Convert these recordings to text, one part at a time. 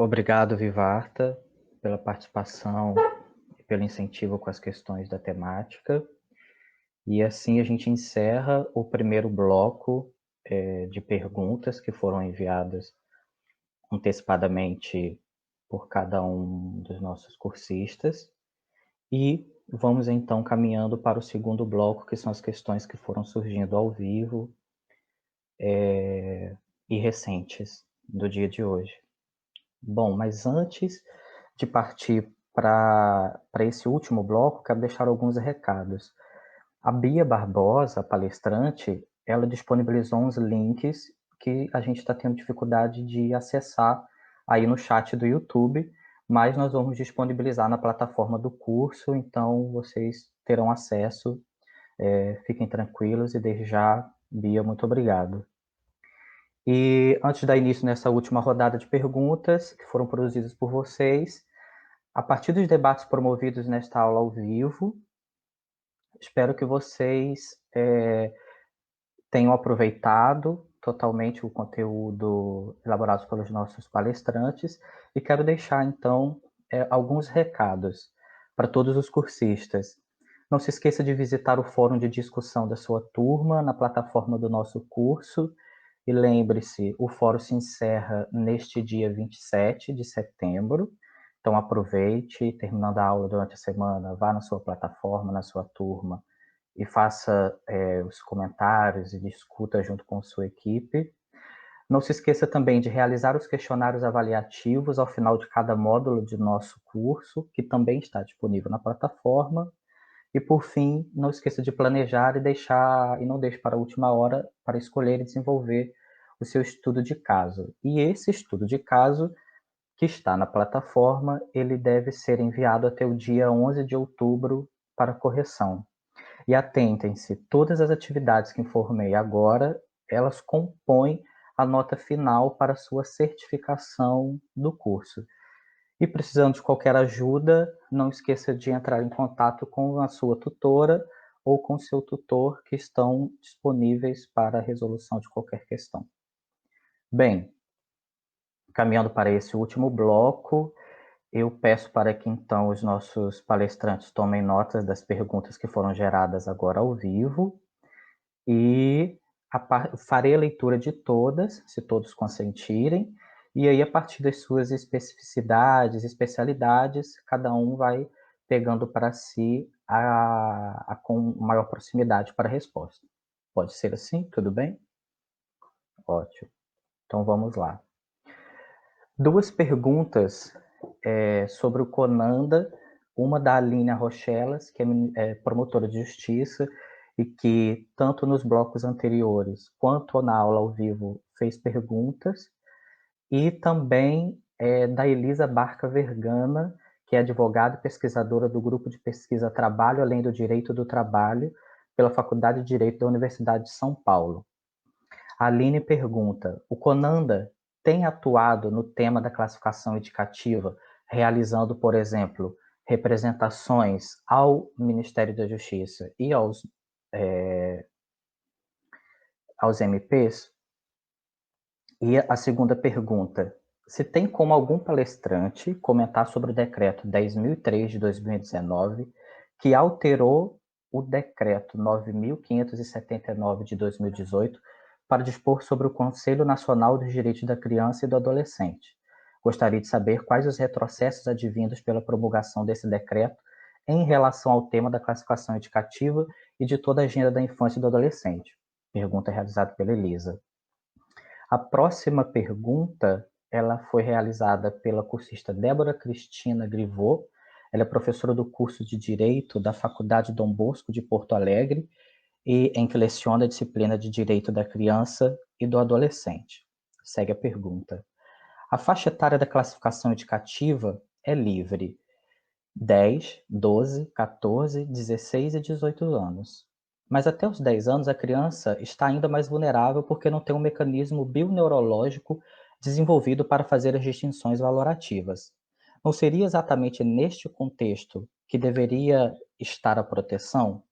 Obrigado, Vivarta, pela participação e pelo incentivo com as questões da temática. E assim a gente encerra o primeiro bloco de perguntas que foram enviadas antecipadamente por cada um dos nossos cursistas. E vamos então caminhando para o segundo bloco, que são as questões que foram surgindo ao vivo e recentes do dia de hoje. Bom, mas antes de partir para esse último bloco, quero deixar alguns recados. A Bia Barbosa, a palestrante, ela disponibilizou uns links que a gente está tendo dificuldade de acessar aí no chat do YouTube, mas nós vamos disponibilizar na plataforma do curso, então vocês terão acesso. Fiquem tranquilos e desde já, Bia, muito obrigado. E antes de dar início nessa última rodada de perguntas que foram produzidas por vocês, a partir dos debates promovidos nesta aula ao vivo, espero que vocês tenham aproveitado totalmente o conteúdo elaborado pelos nossos palestrantes e quero deixar, então, alguns recados para todos os cursistas. Não se esqueça de visitar o fórum de discussão da sua turma na plataforma do nosso curso e lembre-se, o fórum se encerra neste dia 27 de setembro, então aproveite, terminando a aula durante a semana, vá na sua plataforma, na sua turma, e faça os comentários e discuta junto com sua equipe. Não se esqueça também de realizar os questionários avaliativos ao final de cada módulo de nosso curso, que também está disponível na plataforma. E, por fim, não esqueça de planejar e não deixe para a última hora para escolher e desenvolver o seu estudo de caso. E esse estudo de caso, que está na plataforma, ele deve ser enviado até o dia 11 de outubro para correção. E atentem-se, todas as atividades que informei agora, elas compõem a nota final para a sua certificação do curso. E precisando de qualquer ajuda, não esqueça de entrar em contato com a sua tutora ou com seu tutor, que estão disponíveis para a resolução de qualquer questão. Bem, caminhando para esse último bloco, eu peço para que então os nossos palestrantes tomem notas das perguntas que foram geradas agora ao vivo e farei a leitura de todas, se todos consentirem, e aí a partir das suas especificidades, especialidades, cada um vai pegando para si com maior proximidade para a resposta. Pode ser assim? Tudo bem? Ótimo. Então vamos lá. Duas perguntas sobre o Conanda, uma da Aline Rochelas, que é promotora de justiça e que, tanto nos blocos anteriores quanto na aula ao vivo, fez perguntas, e também da Elisa Barca Vergana, que é advogada e pesquisadora do Grupo de Pesquisa Trabalho Além do Direito do Trabalho, pela Faculdade de Direito da Universidade de São Paulo. A Aline pergunta: o Conanda tem atuado no tema da classificação indicativa, realizando, por exemplo, representações ao Ministério da Justiça e aos MPs? E a segunda pergunta: se tem como algum palestrante comentar sobre o decreto 10.003 de 2019, que alterou o decreto 9.579 de 2018 para dispor sobre o Conselho Nacional dos Direitos da Criança e do Adolescente. Gostaria de saber quais os retrocessos advindos pela promulgação desse decreto em relação ao tema da classificação indicativa e de toda a agenda da infância e do adolescente. Pergunta realizada pela Elisa. A próxima pergunta, ela foi realizada pela cursista Débora Cristina Grivô. Ela é professora do curso de Direito da Faculdade Dom Bosco de Porto Alegre e em que leciona a disciplina de Direito da Criança e do Adolescente. Segue a pergunta. A faixa etária da classificação indicativa é livre: 10, 12, 14, 16 e 18 anos. Mas até os 10 anos, a criança está ainda mais vulnerável porque não tem um mecanismo bioneurológico desenvolvido para fazer as distinções valorativas. Não seria exatamente neste contexto que deveria estar a proteção?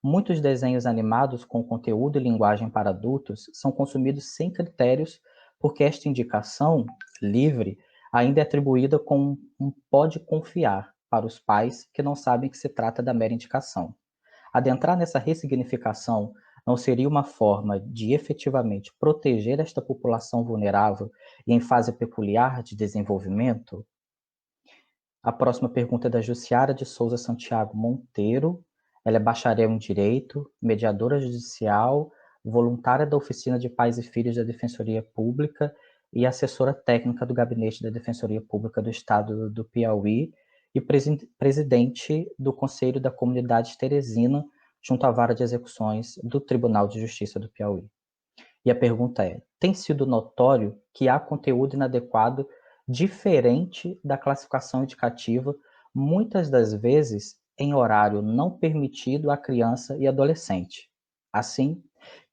Muitos desenhos animados com conteúdo e linguagem para adultos são consumidos sem critérios porque esta indicação livre ainda é atribuída com um pode confiar para os pais que não sabem que se trata da mera indicação. Adentrar nessa ressignificação não seria uma forma de efetivamente proteger esta população vulnerável e em fase peculiar de desenvolvimento? A próxima pergunta é da Jussiara de Souza Santiago Monteiro. Ela é bacharel em Direito, mediadora judicial, voluntária da Oficina de Pais e Filhos da Defensoria Pública e assessora técnica do Gabinete da Defensoria Pública do Estado do Piauí e presidente do Conselho da Comunidade Teresina, junto à Vara de Execuções do Tribunal de Justiça do Piauí. E a pergunta é: tem sido notório que há conteúdo inadequado diferente da classificação indicativa, muitas das vezes em horário não permitido à criança e adolescente? Assim,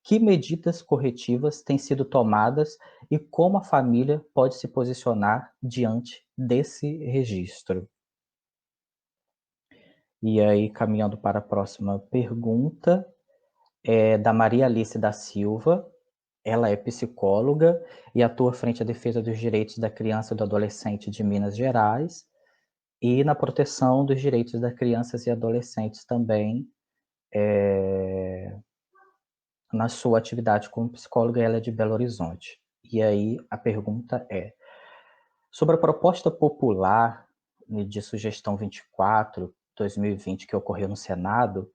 que medidas corretivas têm sido tomadas e como a família pode se posicionar diante desse registro? E aí, caminhando para a próxima pergunta, é da Maria Alice da Silva. Ela é psicóloga e atua frente à defesa dos direitos da criança e do adolescente de Minas Gerais e na proteção dos direitos das crianças e adolescentes também, na sua atividade como psicóloga. Ela é de Belo Horizonte. E aí a pergunta é: sobre a proposta popular de sugestão 24/2020 que ocorreu no Senado,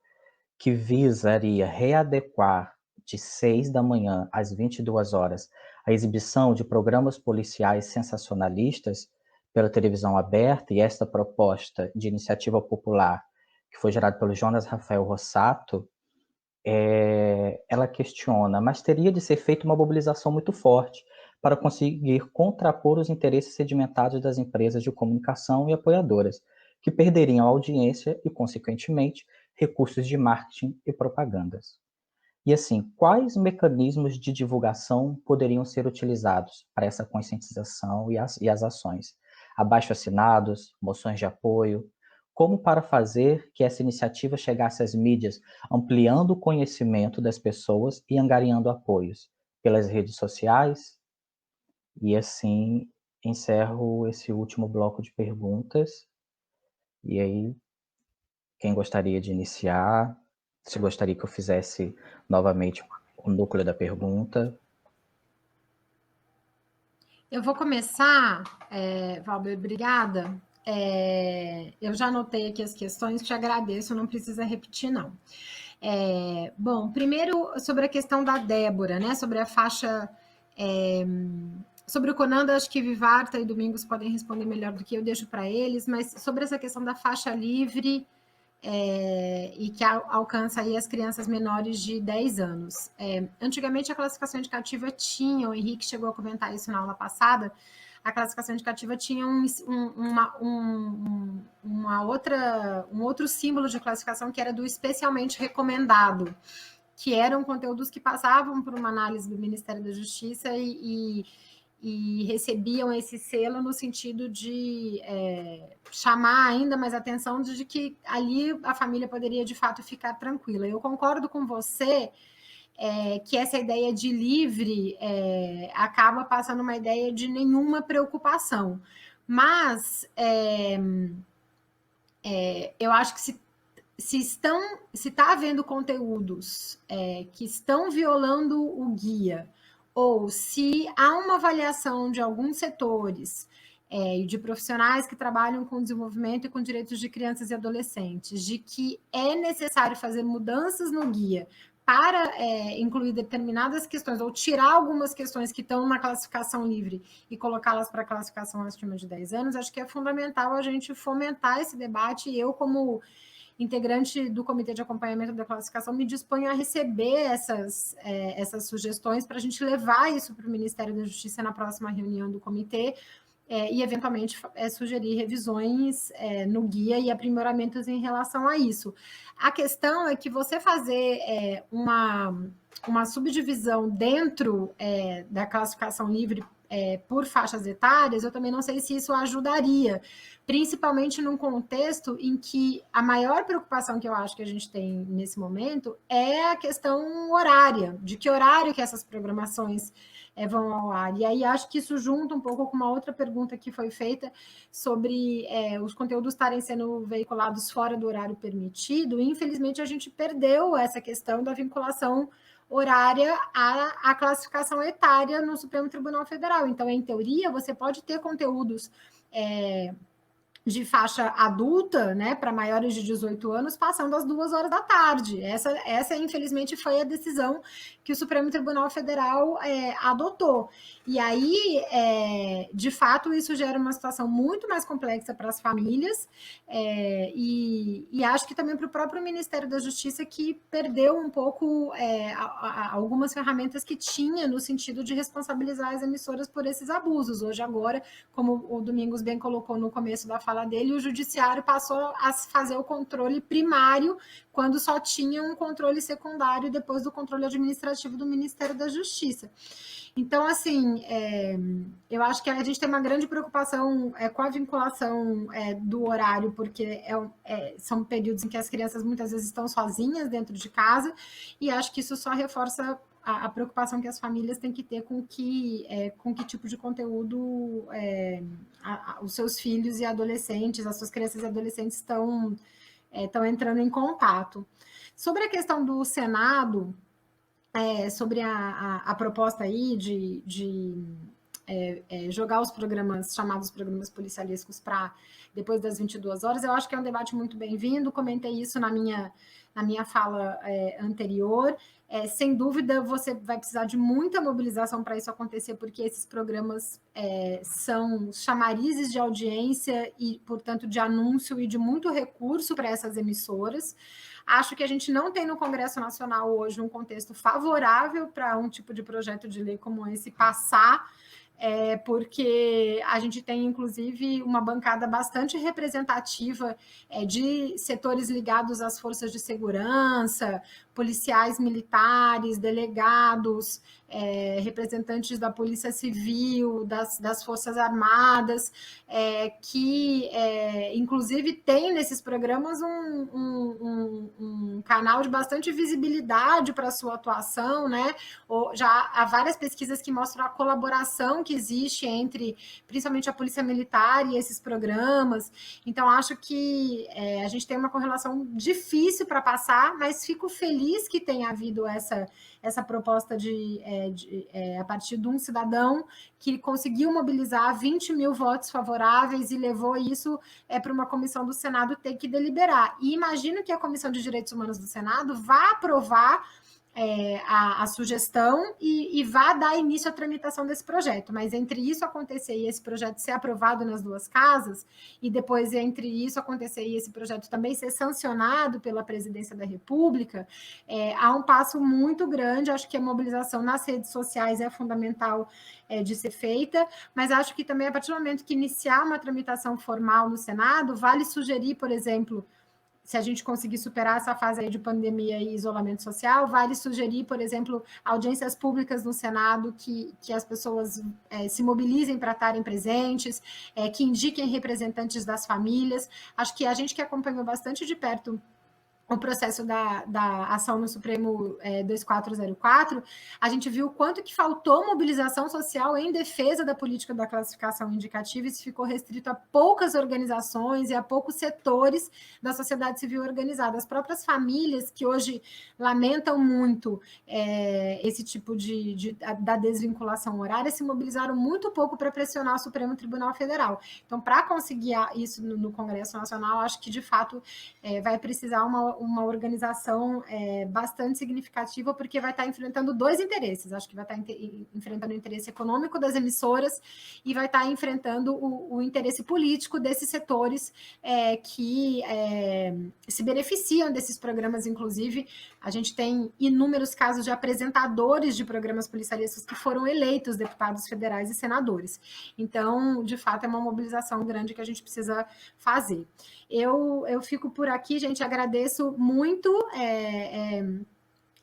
que visaria readequar de 6 da manhã às 22 horas a exibição de programas policiais sensacionalistas pela televisão aberta, e esta proposta de iniciativa popular, que foi gerada pelo Jonas Rafael Rossato, ela questiona, mas teria de ser feita uma mobilização muito forte para conseguir contrapor os interesses sedimentados das empresas de comunicação e apoiadoras, que perderiam audiência e, consequentemente, recursos de marketing e propagandas. E assim, quais mecanismos de divulgação poderiam ser utilizados para essa conscientização e as ações? Abaixo-assinados, moções de apoio, como para fazer que essa iniciativa chegasse às mídias, ampliando o conhecimento das pessoas e angariando apoios pelas redes sociais? E assim, encerro esse último bloco de perguntas. E aí, quem gostaria de iniciar? Se gostaria que eu fizesse novamente o núcleo da pergunta. Eu vou começar, Valber, obrigada. Eu já anotei aqui as questões, te agradeço, não precisa repetir, não. Bom, primeiro sobre a questão da Débora, né? Sobre a faixa. Sobre o Conanda, acho que Vivarta e Domingos podem responder melhor do que eu, deixo para eles, mas sobre essa questão da faixa livre e que alcança aí as crianças menores de 10 anos. Antigamente, a classificação indicativa tinha, o Henrique chegou a comentar isso na aula passada, a classificação indicativa tinha um outro símbolo de classificação que era do especialmente recomendado, que eram conteúdos que passavam por uma análise do Ministério da Justiça e recebiam esse selo no sentido de chamar ainda mais atenção de que ali a família poderia de fato ficar tranquila. Eu concordo com você que essa ideia de livre acaba passando uma ideia de nenhuma preocupação, mas eu acho que se está havendo conteúdos que estão violando o guia, ou se há uma avaliação de alguns setores e de profissionais que trabalham com desenvolvimento e com direitos de crianças e adolescentes, de que é necessário fazer mudanças no guia para incluir determinadas questões, ou tirar algumas questões que estão na classificação livre e colocá-las para a classificação acima de 10 anos, acho que é fundamental a gente fomentar esse debate. E eu, como integrante do Comitê de Acompanhamento da Classificação, me disponho a receber essas sugestões para a gente levar isso para o Ministério da Justiça na próxima reunião do comitê e, eventualmente, sugerir revisões no guia e aprimoramentos em relação a isso. A questão é que você fazer uma subdivisão dentro da classificação livre por faixas etárias, eu também não sei se isso ajudaria, principalmente num contexto em que a maior preocupação que eu acho que a gente tem nesse momento é a questão horária, de que horário que essas programações vão ao ar. E aí acho que isso junta um pouco com uma outra pergunta que foi feita sobre os conteúdos estarem sendo veiculados fora do horário permitido. E, infelizmente, a gente perdeu essa questão da vinculação horária à classificação etária no Supremo Tribunal Federal. Então, em teoria, você pode ter conteúdos de faixa adulta, né, para maiores de 18 anos, passando às 2 horas da tarde. Essa, infelizmente, foi a decisão que o Supremo Tribunal Federal adotou. E aí, de fato, isso gera uma situação muito mais complexa para as famílias, e acho que também para o próprio Ministério da Justiça, que perdeu um pouco algumas ferramentas que tinha no sentido de responsabilizar as emissoras por esses abusos. Hoje, agora, como o Domingos bem colocou no começo da fala dele, o judiciário passou a fazer o controle primário quando só tinha um controle secundário depois do controle administrativo do Ministério da Justiça. Então, assim, eu acho que a gente tem uma grande preocupação com a vinculação do horário, porque são períodos em que as crianças muitas vezes estão sozinhas dentro de casa, e acho que isso só reforça a preocupação que as famílias têm que ter com que tipo de conteúdo os seus filhos e adolescentes, as suas crianças e adolescentes estão entrando em contato. Sobre a questão do Senado, sobre a proposta aí de jogar os programas, chamados programas policialescos, para depois das 22 horas, eu acho que é um debate muito bem-vindo, comentei isso na minha fala anterior. Sem dúvida, você vai precisar de muita mobilização para isso acontecer, porque esses programas são chamarizes de audiência e, portanto, de anúncio e de muito recurso para essas emissoras. Acho que a gente não tem no Congresso Nacional hoje um contexto favorável para um tipo de projeto de lei como esse passar, porque a gente tem, inclusive, uma bancada bastante representativa de setores ligados às forças de segurança, policiais militares, delegados, representantes da Polícia Civil, das Forças Armadas, que, inclusive, tem nesses programas um canal de bastante visibilidade para a sua atuação, né? Já há várias pesquisas que mostram a colaboração que existe entre, principalmente, a Polícia Militar e esses programas. Então, acho que a gente tem uma correlação difícil para passar, mas fico feliz que tenha havido essa proposta a partir de um cidadão que conseguiu mobilizar 20 mil votos favoráveis e levou isso para uma comissão do Senado ter que deliberar. E imagino que a Comissão de Direitos Humanos do Senado vá aprovar a sugestão e vá dar início à tramitação desse projeto. Mas entre isso acontecer e esse projeto ser aprovado nas duas casas, e depois entre isso acontecer e esse projeto também ser sancionado pela Presidência da República, há um passo muito grande. Acho que a mobilização nas redes sociais é fundamental de ser feita, mas acho que também, a partir do momento que iniciar uma tramitação formal no Senado, vale sugerir, por exemplo, se a gente conseguir superar essa fase aí de pandemia e isolamento social, vale sugerir, por exemplo, audiências públicas no Senado que as pessoas se mobilizem para estarem presentes, que indiquem representantes das famílias. Acho que a gente que acompanhou bastante de perto o processo da ação no Supremo 2404, a gente viu o quanto que faltou mobilização social em defesa da política da classificação indicativa. Isso ficou restrito a poucas organizações e a poucos setores da sociedade civil organizada. As próprias famílias, que hoje lamentam muito esse tipo da desvinculação horária, se mobilizaram muito pouco para pressionar o Supremo Tribunal Federal. Então, para conseguir isso no Congresso Nacional, acho que, de fato, vai precisar uma organização bastante significativa, porque vai estar enfrentando dois interesses. Acho que vai estar enfrentando o interesse econômico das emissoras e vai estar enfrentando o interesse político desses setores que se beneficiam desses programas. Inclusive, a gente tem inúmeros casos de apresentadores de programas policialescos que foram eleitos deputados federais e senadores. Então, de fato, é uma mobilização grande que a gente precisa fazer. Eu fico por aqui, gente. Agradeço muito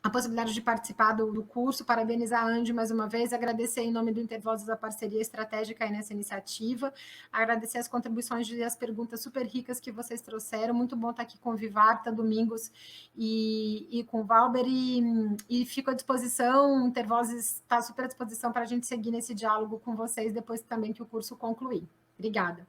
a possibilidade de participar do curso, parabenizar a Andy mais uma vez, agradecer em nome do Intervozes a parceria estratégica aí nessa iniciativa, agradecer as contribuições e as perguntas super ricas que vocês trouxeram, muito bom estar aqui com o Vivarta, Domingos e com o Valber, e fico à disposição, o Intervozes está super à disposição para a gente seguir nesse diálogo com vocês, depois também que o curso concluir. Obrigada.